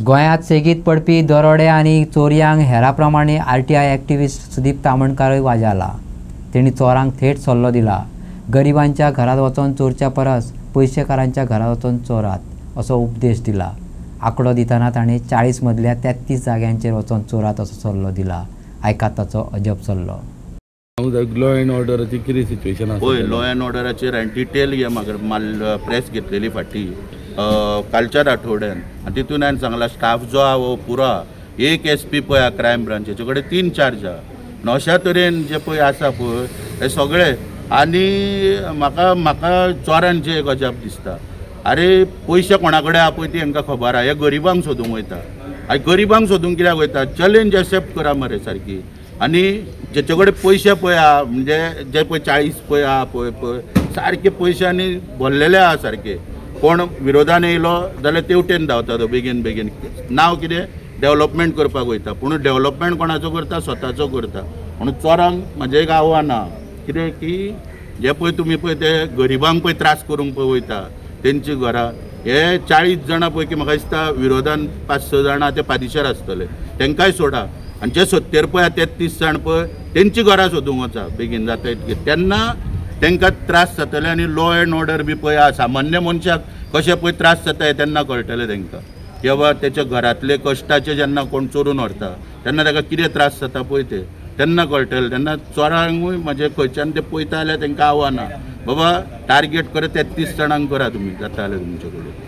गोंयांत सेगीत पडपी दरोडे आनी चोरयांक हेरा प्रमाणे RTI एक्टिविस्ट सुदीप तामणकारूय वाजेला। तेणी चोरांक थेट सल्लो दिला, गरिबांच्या घरात वचून चोरच्या परस पयशेकारांच्या घरात वचून चोरात असो उपदेश दिला। आंकडो दितना ताणें 40 मदल्या 33 जाग्यांचेर वचून चोरात असो सल्लो दिला। आयकात ताचो अजब सल्लो। लॉ एंड ऑर्डराची कितें सिच्युएशन आसा? होय, लॉ एंड ऑर्डराचेर हांवें डिटेल प्रेस घेतलेली फाटी कालच्याच आठवड्यान, आनी तितून हांवें सांगला स्टाफ जो आहा वो पुरो आहा। एक SP पळय आहा क्रायम ब्रांचेचे कडेन 3 चार्ज आहा। अशा तरेन जे पळय आसा पळय हे सगळे। आनी म्हाका चोरांचे एक अजाप दिसता। अरे पयशे कोणा कडेन आहा पळय ती हांकां खबर आहा, हे गरिबांक सोदूंक वयता। आनी गरिबांक सोदूंक कित्याक वयता? चॅलेंज एक्सेप्ट करा मरे सारकी। आनी जेचे कडेन पयशे पळय आहा, म्हणजे जे पळय 40 पळय आहा पळय सारके पयशांनी भरलेले आहा सारके। कोण विरोधान येयलो जाल्यार तेवटेन धांवता तो बेगीन बेगीन। नांव कितें? डेव्हलपमेंट करपाक वयता, पूण डेव्हलपमेंट कोणाचो करता? स्वताचो करता। म्हणून चोरांक म्हजें एक आव्हान आहा कितें की जे पळय तुमी पळय ते गरिबांक पळय त्रास करूंक पळय वयता तेंची घरां, हे 40 जाणां पैकी म्हाका दिसता विरोधान 5-6 जाणां ते पादेशार आसतले, तांकांय सोडा। आनी जे 70 पळय 33 जाण पळय तेंची घरां सोदूंक वचा बेगीन जाता इतके, तेन्ना तांकां त्रास जातले। आनी लॉ एंड ऑर्डर बी पळय सामान्य मनशाक कशे पळय त्रास जाता तेन्ना कळटलें तांकां। किंवा तेच्या घरांतले कश्टाचे जेन्ना कोण चोरून व्हरता तेन्ना ताका कितें त्रास जाता पळय ते तेन्ना कळटलें। तेन्ना चोरांकूय म्हणजे खंयच्यान ते पळयता जाल्यार तांकां आव्हान आहा, बाबा टार्गेट करा 33 जाणांक करा तुमी, जाता जाल्यार तुमचे कडेन।